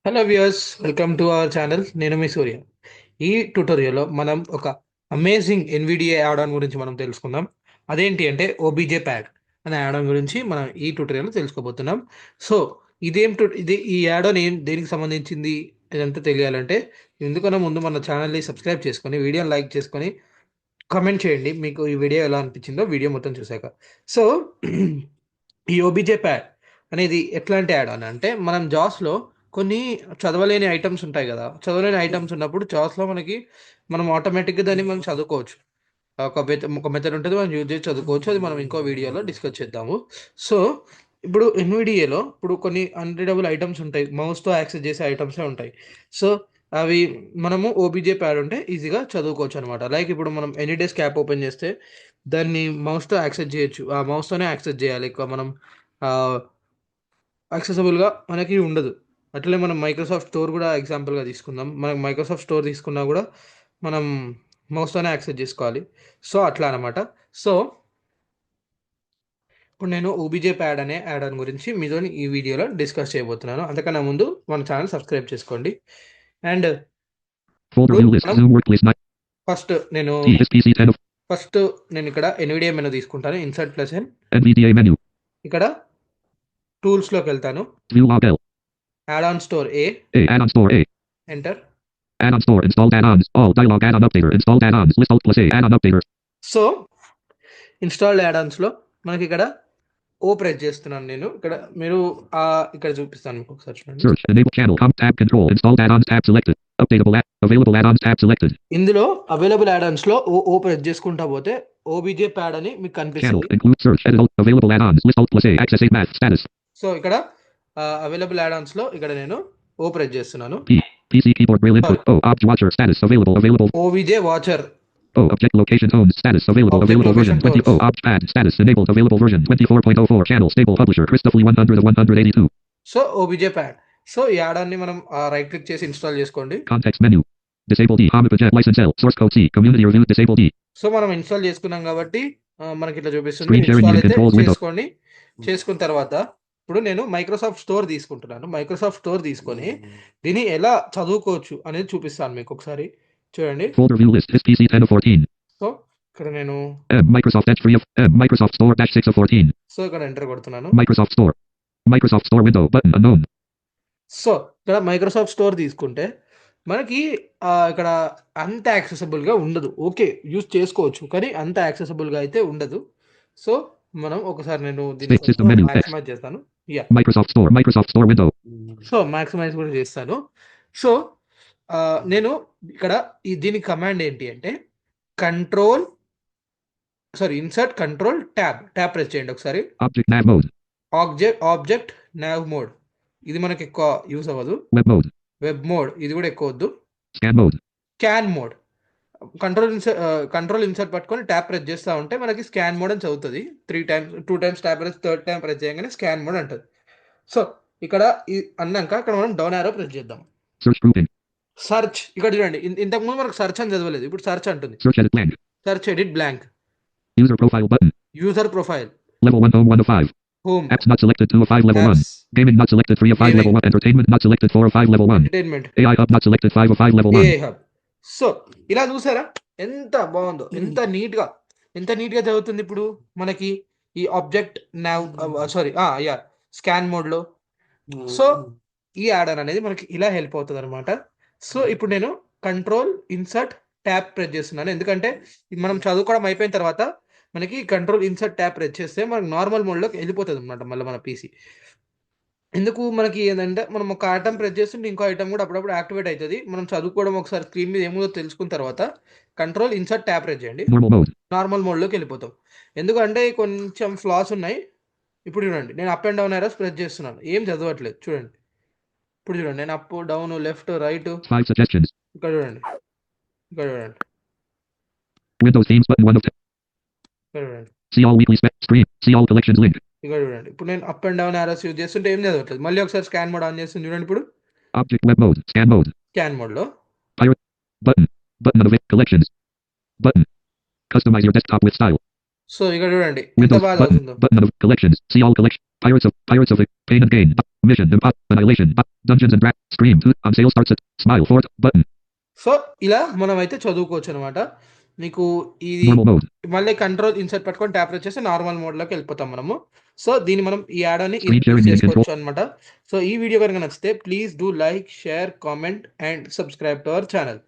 Hello viewers, welcome to our channel. నేను మీ సూర్య. ఈ ట్యుటోరియల్లో మనం ఒక అమేజింగ్ ఎన్విడిఏ యాడ్ ఆన్ గురించి మనం తెలుసుకుందాం. అదేంటి అంటే ఓబీజే ప్యాడ్ అనే యాడ్ ఆన్ గురించి మనం ఈ ట్యుటోరియల్లో తెలుసుకోబోతున్నాం. సో ఇది ఈ యాడ్ ఆన్ దేనికి సంబంధించింది ఇదంతా తెలియాలంటే ఎందుకన్నా ముందు మన ఛానల్ని సబ్స్క్రైబ్ చేసుకొని వీడియోని లైక్ చేసుకొని కామెంట్ చేయండి మీకు ఈ వీడియో ఎలా అనిపించిందో వీడియో మొత్తం చూసాక. సో ఈ ఓబీజే ప్యాడ్ అనేది ఎట్లాంటి యాడ్ ఆన్ అంటే మనం జాస్లో కొన్ని చదవలేని ఐటమ్స్ ఉంటాయి కదా. చదవలేని ఐటమ్స్ ఉన్నప్పుడు జాస్లో మనం ఆటోమేటిక్గా దాన్ని మనం చదువుకోవచ్చు. ఒక మెథడ్ ఉంటుంది, మనం యూజ్ చేసి చదువుకోవచ్చు. అది మనం ఇంకో వీడియోలో డిస్కస్ చేద్దాము. సో ఇప్పుడు ఎన్విడిఏలో ఇప్పుడు కొన్ని అన్రీడబుల్ ఐటమ్స్ ఉంటాయి, మౌస్తో యాక్సెస్ చేసే ఐటమ్సే ఉంటాయి. సో అవి మనము ఓబీజే ప్యాడ్ ఉంటే ఈజీగా చదువుకోవచ్చు అనమాట. లైక్ ఇప్పుడు మనం ఎనీ డేస్ యాప్ ఓపెన్ చేస్తే దాన్ని మౌస్తో యాక్సెస్ చేయొచ్చు. ఆ మౌస్తోనే యాక్సెస్ చేయాలి, ఎక్కువ మనం యాక్సెసిబుల్గా మనకి ఉండదు. అట్లే మనం మైక్రోసాఫ్ట్ స్టోర్ కూడా ఎగ్జాంపుల్గా తీసుకుందాం. మనం మైక్రోసాఫ్ట్ స్టోర్ తీసుకున్నా కూడా మనం మౌస్తోనే యాక్సెస్ చేసుకోవాలి. సో అట్లా అనమాట. సో ఇప్పుడు నేను ఓబీజే ప్యాడ్ అనే యాడ్ ఆన్ గురించి మీతో ఈ వీడియోలో డిస్కస్ చేయబోతున్నాను. అంతకన్నా ముందు మన ఛానల్ సబ్స్క్రైబ్ చేసుకోండి. And Folder view list. మనం Zoom workplace. ఫస్ట్ నేను TSPC 10 of ఫస్ట్ నేను ఇక్కడ ఎన్విడిఏ మెనూ తీసుకుంటాను. ఇన్సర్ట్ ప్లస్ ఎన్. NVDA menu. ఇక్కడ టూల్స్లోకి వెళ్తాను. View log L. Add on store A. Add-on store A. Enter. Add-on store. Installed add-ons. All dialog add-on updater. Installed add-ons. List alt plus A. Add-on updater. So installed యాడాన్స్లో మనకి ఇక్కడ ఓ press చేస్తున్నాను నేను. ఇక్కడ మీరు ఇక్కడ చూపిస్తాను మీకు ఒకసారి చూడండి. Search. Enable channel. Comp tab control. Installed add-ons tab selected. Updatable available add-ons tab selected. ఇందులో అవైలబుల్ యాడాన్స్లో ఓ ప్రెస్ చేసుకుంటా పోతే ఓబీజే ప్యాడ్ అని మీకు Channel. కనిపిస్తుంది. Include search. Edit available add-ons. List alt plus A. Access A math status. So ఇక్కడ available యాడాన్స్లో ఇక్కడ నేను ఓ ప్రెస్ చేస్తున్నాను. PC keyboard braille input. Object watcher status available. OBJ watcher. Object location tones status available version 20. Object pad status enabled available version 24.04 channel stable publisher Christopher 100 182. So OBJ pad. So ఈ యాడాన్ని మనం right click చేసి install చేసుకోండి. Context menu. Disable D. Hamid Project license L. Source code C. Community review. Disable D. So మనం install చేసుకున్నాం కాబట్టి మనకి ఇట్లా చూపిస్తుంది. Screen sharing ఇన్స్టాల్ unit అయితే controls window. చేసుకోండి. చేసుకున్న తర్వాత ఇప్పుడు నేను మైక్రోసాఫ్ట్ స్టోర్ తీసుకుంటున్నాను. మైక్రోసాఫ్ట్ స్టోర్ తీసుకొని దీన్ని ఎలా చదువుకోవచ్చు అనేది చూపిస్తాను మీకు ఒకసారి చూడండి. Folder view list. His PC 10 of 14. So ఇక్కడ నేను Microsoft Edge 3 of Microsoft Store dash 6 of 14. So ఇక్కడ ఎంటర్ కొడుతున్నాను. Microsoft Store. Microsoft Store window button unknown. So ఇక్కడ మైక్రోసాఫ్ట్ స్టోర్ తీసుకుంటే మనకి ఇక్కడ అంత యాక్సెసిబుల్గా ఉండదు. ఓకే, యూజ్ చేసుకోవచ్చు కానీ అంత యాక్సెసిబుల్గా అయితే ఉండదు. సో మనం ఒకసారి నేను దీన్ని System menu. మ్యాక్సిమైజ్ చేస్తాను. Microsoft Store window. So maximise కూడా చేస్తాను. సో నేను ఇక్కడ దీని కమాండ్ ఏంటి అంటే ఇన్సర్ట్ కంట్రోల్ ట్యాబ్ ప్రెస్ చేయండి ఒకసారి. Object nav mode. Object now mode ఇది మనకి ఎక్కువ యూస్ అవ్వదు. వెబ్ మోడ్ ఇది కూడా ఎక్కువ వద్దు. Scan mode. కంట్రోల్ ఇన్సర్ట్ పట్టుకొని ట్యాప్ ప్రెస్ చేస్తూ ఉంటే మనకి స్కాన్ మోడ్ అని చదువుతుంది. 2 times tap press, third time press చేయగానే స్కాన్ మోడ్ అంటుంది. సో ఇక్కడ అన్నాక ఇక్కడ మనం డౌన్ యారో ప్రెస్ చేద్దాం. సర్చ్ ఇక్కడ చూడండి. ఇంతకుముందు మనకు సర్చ్ అని చదవలేదు, ఇప్పుడు సర్చ్ అంటుంది. Search edit blank. User profile. Level 1 home 1 of 5. Home. Apps not selected 2 of 5 level 1. Gaming not selected 3 of 5 level 1. Entertainment not selected 4 of 5 level 1. Entertainment. AI hub not selected 5 of 5 level 1. AI hub. So ఇలా చూసారా ఎంత బాగుందో, ఎంత నీట్గా చదువుతుంది. ఇప్పుడు మనకి ఈ ఆబ్జెక్ట్ స్కాన్ మోడ్లో. సో ఈ యాడ్ ఆన్ అనేది మనకి ఇలా హెల్ప్ అవుతుంది అనమాట. సో ఇప్పుడు నేను కంట్రోల్ ఇన్సర్ట్ ట్యాబ్ ప్రెస్ చేస్తున్నాను, ఎందుకంటే మనం చదువుకోవడం అయిపోయిన తర్వాత మనకి కంట్రోల్ ఇన్సర్ట్ ట్యాబ్ ప్రెస్ చేస్తే మనకి నార్మల్ మోడ్లోకి వెళ్ళిపోతుంది అనమాట మళ్ళీ మన పీసీ. ఎందుకు మనకి ఏంటంటే మనం ఒక ఐటమ్ ప్రెస్ చేస్తుంటే ఇంకో ఐటమ్ కూడా అప్పుడప్పుడు యాక్టివేట్ అవుతుంది. మనం చదువుకోవడం ఒకసారి స్క్రీన్ మీద ఏముందో తెలుసుకున్న తర్వాత కంట్రోల్ ఇన్సర్ట్ ట్యాబ్ ప్రెస్ చేయండి, నార్మల్ మోడ్లోకి వెళ్ళిపోతాం. ఎందుకంటే కొంచెం ఫ్లాస్ ఉన్నాయి. ఇప్పుడు చూడండి, నేను up and down arrows press చేస్తున్నాను, ఏం చదవట్లేదు. చూడండి, ఇప్పుడు చూడండి, నేను అప్ డౌన్ లెఫ్ట్ రైట్ ఇక్కడ చూడండి. Windows themes button 1 of 10. See all weekly stream. See all collections link. ఇక్కడ చూడండి, ఇప్పుడు నేను up and down arrows use చేస్తుంటే ఏం చదవట్లేదు. మళ్ళీ ఒకసారి స్కాన్ మోడ్ ఆన్ చేస్తుంది చూడండి. ఇప్పుడు Object web mode. Scan mode లో Pirate button of collections button. Customize your desktop with style. So ఇక్కడ చూడండి ఎంత Windows బాగా button. అవుతుందో. Button of collections. See all collection. Pirates of Pain and Gain. Mission. Annihilation. Dungeons and Dragons. Scream. On sale starts at Smile. Fort. Button. So ఇలా మనం అయితే చదువుకోవచ్చు అనమాట. మీకు ఇది Normal mode. మళ్ళీ కంట్రోల్ ఇన్సర్ట్ పట్టుకొని ట్యాప్ వచ్చేసి నార్మల్ మోడ్లోకి వెళ్ళిపోతాం మనము. సో దీన్ని మనం ఈ యాడ్ అని Screen sharing meeting చేసుకోవచ్చు అనమాట. సో ఈ వీడియో కనుక నచ్చితే please do like, share, comment and subscribe to our channel.